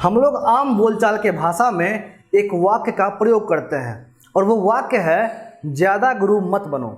हम लोग आम बोलचाल के भाषा में एक वाक्य का प्रयोग करते हैं और वो वाक्य है ज़्यादा गुरु मत बनो।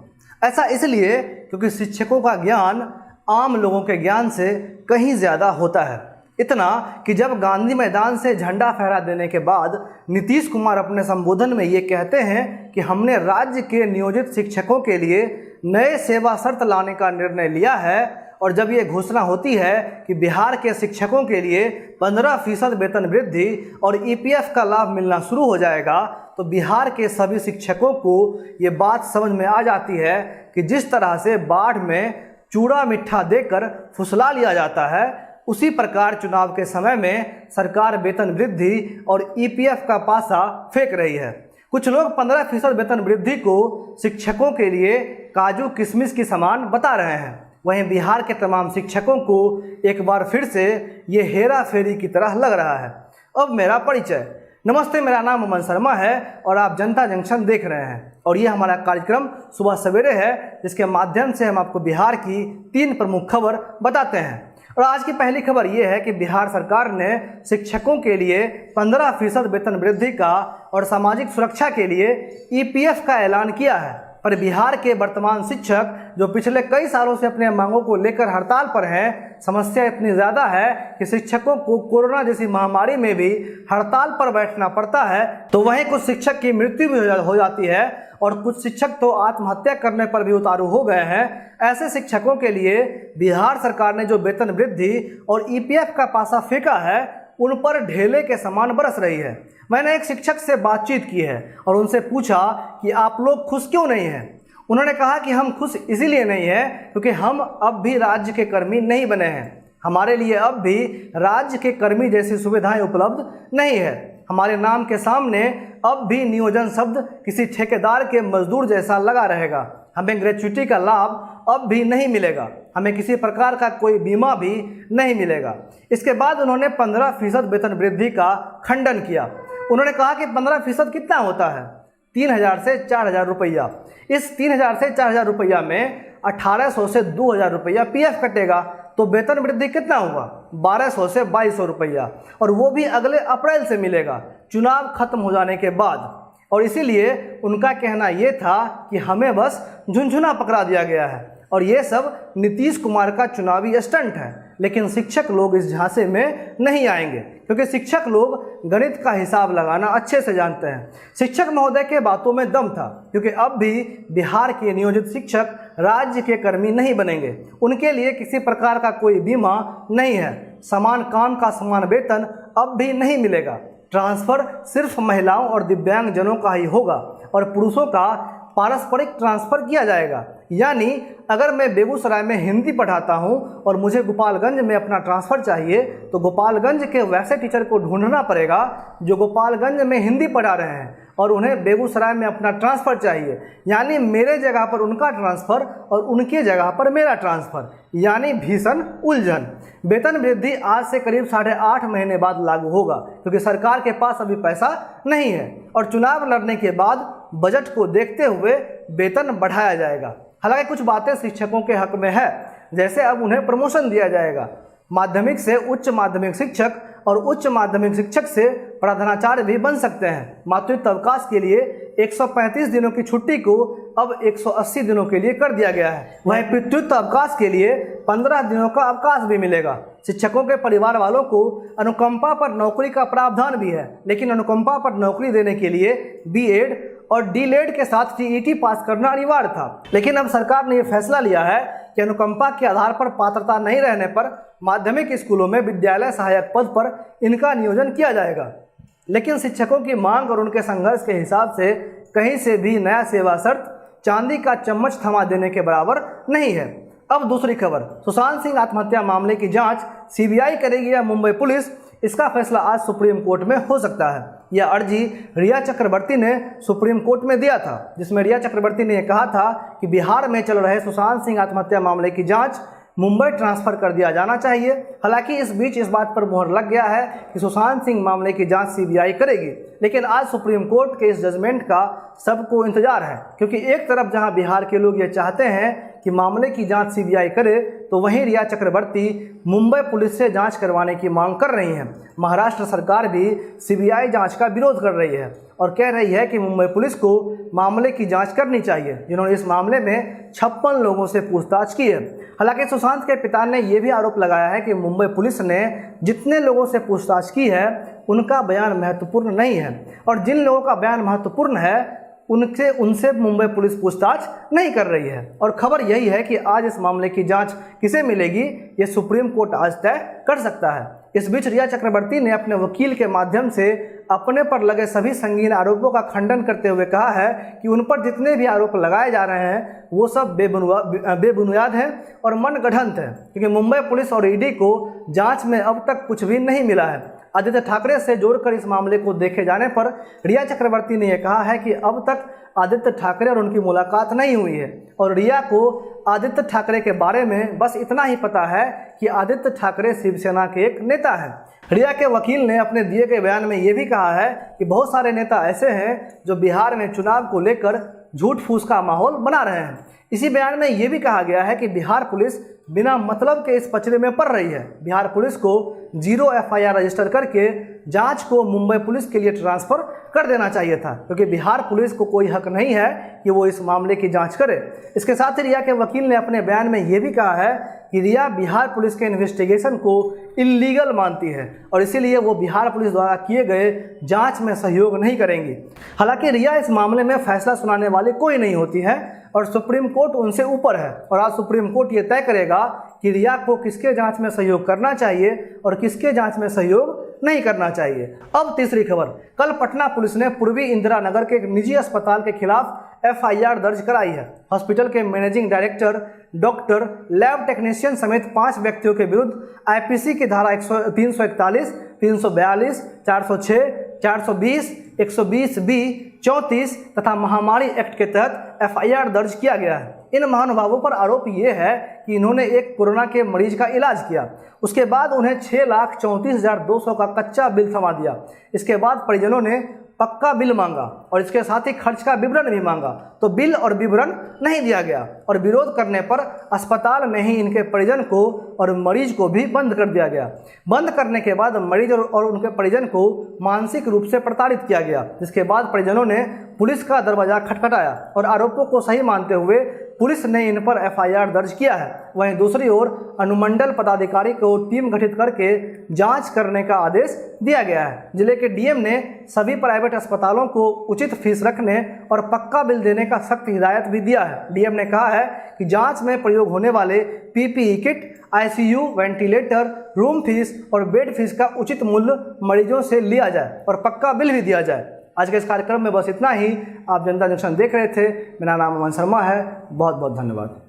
ऐसा इसलिए क्योंकि शिक्षकों का ज्ञान आम लोगों के ज्ञान से कहीं ज़्यादा होता है। इतना कि जब गांधी मैदान से झंडा फहरा देने के बाद नीतीश कुमार अपने संबोधन में ये कहते हैं कि हमने राज्य के नियोजित शिक्षकों के लिए नए सेवा शर्त लाने का निर्णय लिया है, और जब ये घोषणा होती है कि बिहार के शिक्षकों के लिए 15% वेतन वृद्धि और ईपीएफ का लाभ मिलना शुरू हो जाएगा, तो बिहार के सभी शिक्षकों को ये बात समझ में आ जाती है कि जिस तरह से बाढ़ में चूड़ा मिठा देकर फुसला लिया जाता है, उसी प्रकार चुनाव के समय में सरकार वेतन वृद्धि और ईपीएफ का पासा फेंक रही है। कुछ लोग 15% वेतन वृद्धि को शिक्षकों के लिए काजू किशमिश की समान बता रहे हैं। वहीं बिहार के तमाम शिक्षकों को एक बार फिर से ये हेरा फेरी की तरह लग रहा है। अब मेरा परिचय। नमस्ते, मेरा नाम अमन शर्मा है और आप जनता जंक्शन देख रहे हैं, और ये हमारा कार्यक्रम सुबह सवेरे है, जिसके माध्यम से हम आपको बिहार की 3 प्रमुख खबर बताते हैं। और आज की पहली खबर ये है कि बिहार सरकार ने शिक्षकों के लिए 15% वेतन वृद्धि का और सामाजिक सुरक्षा के लिए ईपीएफ का ऐलान किया है। पर बिहार के वर्तमान शिक्षक जो पिछले कई सालों से अपने मांगों को लेकर हड़ताल पर हैं, समस्या इतनी ज़्यादा है कि शिक्षकों को कोरोना जैसी महामारी में भी हड़ताल पर बैठना पड़ता है। तो वहीं कुछ शिक्षक की मृत्यु भी हो जाती है और कुछ शिक्षक तो आत्महत्या करने पर भी उतारू हो गए हैं। ऐसे शिक्षकों के लिए बिहार सरकार ने जो वेतन वृद्धि और ईपीएफ का पासा फेंका है, उन पर ढेले के समान बरस रही है। मैंने एक शिक्षक से बातचीत की है और उनसे पूछा कि आप लोग खुश क्यों नहीं हैं। उन्होंने कहा कि हम खुश इसीलिए नहीं हैं क्योंकि हम अब भी राज्य के कर्मी नहीं बने हैं। हमारे लिए अब भी राज्य के कर्मी जैसी सुविधाएं उपलब्ध नहीं है। हमारे नाम के सामने अब भी नियोजन शब्द किसी ठेकेदार के मजदूर जैसा लगा रहेगा। हमें ग्रेच्युटी का लाभ अब भी नहीं मिलेगा। हमें किसी प्रकार का कोई बीमा भी नहीं मिलेगा। इसके बाद उन्होंने 15% वेतन वृद्धि का खंडन किया। उन्होंने कहा कि 15% कितना होता है? 3000 से 4000 रुपया। इस 3000 से 4000 रुपया में 1800 से 2000 रुपया पीएफ कटेगा, तो वेतन वृद्धि कितना हुआ? 1200 से 2200 रुपया, और वो भी अगले अप्रैल से मिलेगा, चुनाव खत्म हो जाने के बाद। और इसीलिए उनका कहना ये था कि हमें बस झुनझुना पकड़ा दिया गया है और ये सब नीतीश कुमार का चुनावी स्टंट है। लेकिन शिक्षक लोग इस झांसे में नहीं आएंगे क्योंकि शिक्षक लोग गणित का हिसाब लगाना अच्छे से जानते हैं। शिक्षक महोदय के बातों में दम था क्योंकि अब भी बिहार के नियोजित शिक्षक राज्य के कर्मी नहीं बनेंगे। उनके लिए किसी प्रकार का कोई बीमा नहीं है। समान काम का समान वेतन अब भी नहीं मिलेगा। ट्रांसफ़र सिर्फ महिलाओं और दिव्यांगजनों का ही होगा और पुरुषों का पारस्परिक ट्रांसफ़र किया जाएगा। यानी अगर मैं बेगूसराय में हिंदी पढ़ाता हूं और मुझे गोपालगंज में अपना ट्रांसफ़र चाहिए, तो गोपालगंज के वैसे टीचर को ढूंढना पड़ेगा जो गोपालगंज में हिंदी पढ़ा रहे हैं और उन्हें बेगूसराय में अपना ट्रांसफ़र चाहिए। यानी मेरे जगह पर उनका ट्रांसफ़र और उनके जगह पर मेरा ट्रांसफ़र, यानी भीषण उलझन। वेतन वृद्धि आज से करीब 8.5 महीने बाद लागू होगा क्योंकि सरकार के पास अभी पैसा नहीं है और चुनाव लड़ने के बाद बजट को देखते हुए वेतन बढ़ाया जाएगा। हालांकि कुछ बातें शिक्षकों के हक में है, जैसे अब उन्हें प्रमोशन दिया जाएगा। माध्यमिक से उच्च माध्यमिक शिक्षक और उच्च माध्यमिक शिक्षक से प्रधानाचार्य भी बन सकते हैं। मातृत्व अवकाश के लिए 135 दिनों की छुट्टी को अब 180 दिनों के लिए कर दिया गया है। वहीं पितृत्व अवकाश के लिए 15 दिनों का अवकाश भी मिलेगा। शिक्षकों के परिवार वालों को अनुकंपा पर नौकरी का प्रावधान भी है, लेकिन अनुकंपा पर नौकरी देने के लिए बीएड और डीलेड के साथ टीईटी पास करना अनिवार्य था। लेकिन अब सरकार ने यह फैसला लिया है कि अनुकंपा के आधार पर पात्रता नहीं रहने पर माध्यमिक स्कूलों में विद्यालय सहायक पद पर इनका नियोजन किया जाएगा। लेकिन शिक्षकों की मांग और उनके संघर्ष के हिसाब से कहीं से भी नया सेवा शर्त चांदी का चम्मच थमा देने के बराबर नहीं है। अब दूसरी खबर, सुशांत सिंह आत्महत्या मामले की जांच सीबीआई करेगी या मुंबई पुलिस, इसका फैसला आज सुप्रीम कोर्ट में हो सकता है। यह अर्जी रिया चक्रवर्ती ने सुप्रीम कोर्ट में दिया था, जिसमें रिया चक्रवर्ती ने यह कहा था कि बिहार में चल रहे सुशांत सिंह आत्महत्या मामले की जांच मुंबई ट्रांसफ़र कर दिया जाना चाहिए। हालांकि इस बीच इस बात पर मोहर लग गया है कि सुशांत सिंह मामले की जांच सीबीआई करेगी, लेकिन आज सुप्रीम कोर्ट के इस जजमेंट का सबको इंतजार है क्योंकि एक तरफ जहां बिहार के लोग ये चाहते हैं कि मामले की जांच सीबीआई करे, तो वहीं रिया चक्रवर्ती मुंबई पुलिस से जांच करवाने की मांग कर रही हैं। महाराष्ट्र सरकार भी सीबीआई जांच का विरोध कर रही है और कह रही है कि मुंबई पुलिस को मामले की जांच करनी चाहिए, जिन्होंने इस मामले में 56 लोगों से पूछताछ की है। हालांकि सुशांत के पिता ने यह भी आरोप लगाया है कि मुंबई पुलिस ने जितने लोगों से पूछताछ की है उनका बयान महत्वपूर्ण नहीं है, और जिन लोगों का बयान महत्वपूर्ण है उनसे मुंबई पुलिस पूछताछ नहीं कर रही है। और खबर यही है कि आज इस मामले की जांच किसे मिलेगी, ये सुप्रीम कोर्ट आज तय कर सकता है। इस बीच रिया चक्रवर्ती ने अपने वकील के माध्यम से अपने पर लगे सभी संगीन आरोपों का खंडन करते हुए कहा है कि उन पर जितने भी आरोप लगाए जा रहे हैं वो सब बेबुनियाद हैं और मनगढ़ंत है, क्योंकि मुंबई पुलिस और ईडी को जांच में अब तक कुछ भी नहीं मिला है। आदित्य ठाकरे से जोड़कर इस मामले को देखे जाने पर रिया चक्रवर्ती ने यह कहा है कि अब तक आदित्य ठाकरे और उनकी मुलाकात नहीं हुई है, और रिया को आदित्य ठाकरे के बारे में बस इतना ही पता है कि आदित्य ठाकरे शिवसेना के एक नेता है। रिया के वकील ने अपने दिए गए बयान में यह भी कहा है कि बहुत सारे नेता ऐसे हैं जो बिहार में चुनाव को लेकर झूठ फूस का माहौल बना रहे हैं। इसी बयान में यह भी कहा गया है कि बिहार पुलिस बिना मतलब के इस पचड़े में पड़ रही है। बिहार पुलिस को 0 FIR रजिस्टर करके जांच को मुंबई पुलिस के लिए ट्रांसफ़र कर देना चाहिए था, क्योंकि बिहार पुलिस को कोई हक नहीं है कि वो इस मामले की जांच करे। इसके साथ ही रिया के वकील ने अपने बयान में ये भी कहा है कि रिया बिहार पुलिस के इन्वेस्टिगेशन को इल्लीगल मानती है और इसीलिए वो बिहार पुलिस द्वारा किए गए जांच में सहयोग नहीं करेंगी। हालांकि रिया इस मामले में फैसला सुनाने वाली कोई नहीं होती है और सुप्रीम कोर्ट उनसे ऊपर है, और आज सुप्रीम कोर्ट ये तय करेगा कि रिया को किसके जांच में सहयोग करना चाहिए और किसके जांच में सहयोग नहीं करना चाहिए। अब तीसरी खबर, कल पटना पुलिस ने पूर्वी इंदिरा नगर के एक निजी अस्पताल के खिलाफ FIR दर्ज कराई है। हॉस्पिटल के managing director, doctor, lab technician समेत 5 व्यक्तियों के विरुद्ध IPC की धारा 341, 342, 406, 420, 120B, 34 तथा महामारी एक्ट के तहत FIR दर्ज किया गया है। इन महानुभावों पर आरोप ये है कि इन्होंने एक कोरोना के मरीज का इलाज किया, उसके बाद उन्हें 6,34,200 का कच्चा बिल थमा दिया। इसके बाद परिजनों ने पक्का बिल मांगा और इसके साथ ही खर्च का विवरण भी मांगा, तो बिल और विवरण नहीं दिया गया और विरोध करने पर अस्पताल में ही इनके परिजन को और मरीज को भी बंद कर दिया गया। बंद करने के बाद मरीज और उनके परिजन को मानसिक रूप से प्रताड़ित किया गया, जिसके बाद परिजनों ने पुलिस का दरवाजा खटखटाया और आरोपों को सही मानते हुए पुलिस ने इन पर FIR दर्ज किया है। वहीं दूसरी ओर अनुमंडल पदाधिकारी को टीम गठित करके जांच करने का आदेश दिया गया है। जिले के DM ने सभी प्राइवेट अस्पतालों को उचित फीस रखने और पक्का बिल देने का सख्त हिदायत भी दिया है। DM ने कहा है कि जांच में प्रयोग होने वाले PPE kit, ICU, ventilator, room fees और बेड फीस का उचित मूल्य मरीजों से लिया जाए और पक्का बिल भी दिया जाए। आज के इस कार्यक्रम में बस इतना ही। आप जनता जंक्शन देख रहे थे। मेरा नाम अमन शर्मा है। बहुत बहुत धन्यवाद।